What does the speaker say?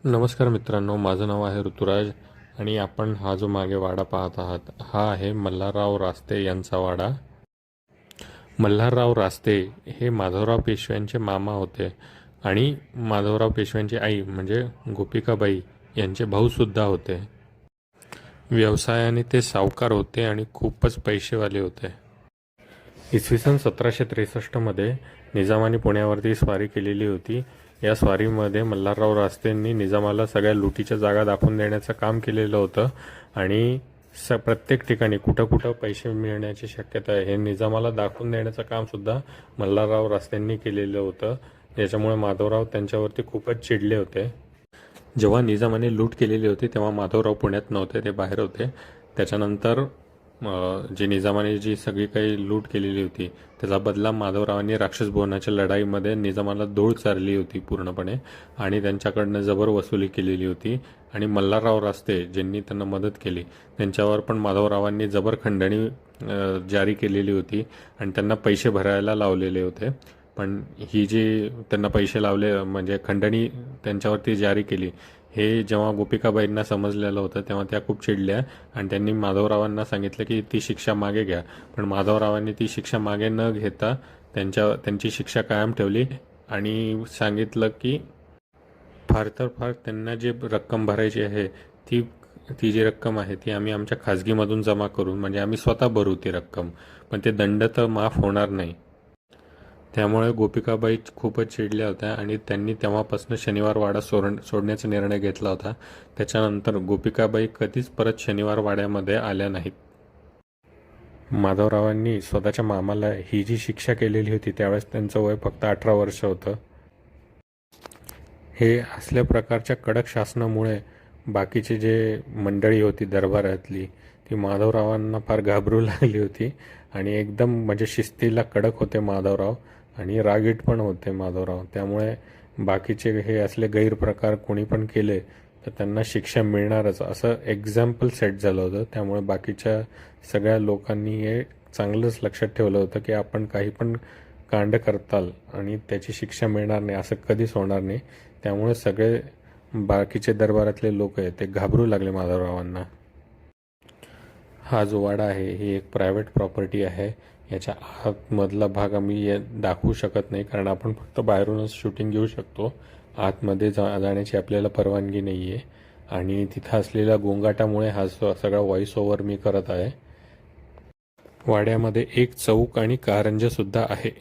नमस्कार मित्रांनो, माझं नाव आहे ऋतुराज आणि आपण हा जो मागे वाडा पाहत आहात हा आहे मल्हारराव रास्ते यांचा वाडा. मल्हारराव रास्ते हे माधवराव पेशव्यांचे मामा होते आणि माधवराव पेशव्यांची आई म्हणजे गोपिकाबाई यांचे भाऊसुद्धा होते. व्यवसायाने ते सावकार होते आणि खूपच पैसेवाले होते. इसवी सन 1763 निजामाने पुण्यावरती स्वारी केलेली होती. या स्वारीमध्ये मल्हारराव रास्तेंनी निजामाला सगळ्या लुटीच्या जागा दाखवून देण्याचं काम केलेलं होतं आणि प्रत्येक ठिकाणी कुठं कुठं पैसे मिळण्याची शक्यता आहे हे निजामाला दाखवून देण्याचं कामसुद्धा मल्हारराव रास्तेंनी केलेलं होतं. याच्यामुळे माधवराव त्यांच्यावरती खूपच चिडले होते. जेव्हा निजामाने लूट केलेली होती तेव्हा माधवराव पुण्यात नव्हते, ते बाहेर होते. त्याच्यानंतर जी निजामाने जी सगळी काही लूट केलेली होती त्याचा बदला माधवरावांनी राक्षस भुवनाच्या लढाईमध्ये निजामाला धूळ चारली होती पूर्णपणे आणि त्यांच्याकडनं जबर वसुली केलेली होती. आणि मल्हारराव रास्ते ज्यांनी त्यांना मदत केली त्यांच्यावर पण माधवरावांनी जबर खंडणी जारी केलेली होती आणि त्यांना पैसे भरायला लावलेले होते. पण ही जी त्यांना पैसे लावले म्हणजे खंडणी त्यांच्यावरती जारी केली हे जेव्हा गोपिकाबाईंना समजलेलं होतं तेव्हा त्या खूप चिडल्या आणि त्यांनी माधवरावांना सांगितलं की ती शिक्षा मागे घ्या. पण माधवरावांनी ती शिक्षा मागे न घेता त्यांची शिक्षा कायम ठेवली आणि सांगितलं की फार तर फार त्यांना जे रक्कम भरायची आहे ती ती जी रक्कम आहे ती आम्ही आमच्या खाजगीमधून जमा करू, म्हणजे आम्ही स्वतः भरू ती रक्कम, पण ते दंड तर माफ होणार नाही. त्यामुळे गोपिकाबाई खूपच चिडल्या होत्या आणि त्यांनी तेव्हापासून शनिवार वाडा सोडण्याचा निर्णय घेतला होता. त्याच्यानंतर गोपिकाबाई कधीच परत शनिवार वाड्यामध्ये आल्या नाहीत. माधवरावांनी स्वतःच्या मामाला ही जी शिक्षा केलेली होती त्यावेळेस त्यांचं वय फक्त 18 वर्ष होतं. हे असल्या प्रकारच्या कडक शासनामुळे बाकीची जे मंडळी होती दरबारातली ती माधवरावांना फार घाबरू लागली होती आणि एकदम म्हणजे शिस्तीला कडक होते माधवराव आणि रागीट पण होते माधवराव. त्यामुळे बाकीचे हे असले गैरप्रकार कोणी पण केले तर त्यांना शिक्षा मिळणारच असं एक्झाम्पल सेट झालं होतं. त्यामुळे बाकीच्या सगळ्या लोकांनी हे चांगलंच लक्षात ठेवलं होतं की आपण काही पण कांड करताल आणि त्याची शिक्षा मिळणार नाही असं कधीच होणार नाही. त्यामुळे सगळे बाकीचे दरबारातले लोक आहेत ते घाबरू लागले माधवरावांना. हा जो वाडा आहे ही एक प्रायव्हेट प्रॉपर्टी आहे. याच्या आतमधला भाग आम्ही दाखवू शकत नाही कारण आपण फक्त बाहेरूनच शूटिंग घेऊ शकतो. आतमध्ये जाण्याची आपल्याला परवानगी नाही आहे आणि तिथं असलेल्या गोंगाटामुळे हा सगळा व्हॉइस ओव्हर मी करत आहे. वाड्यामध्ये एक चौक आणि कारंजे सुद्धा आहे.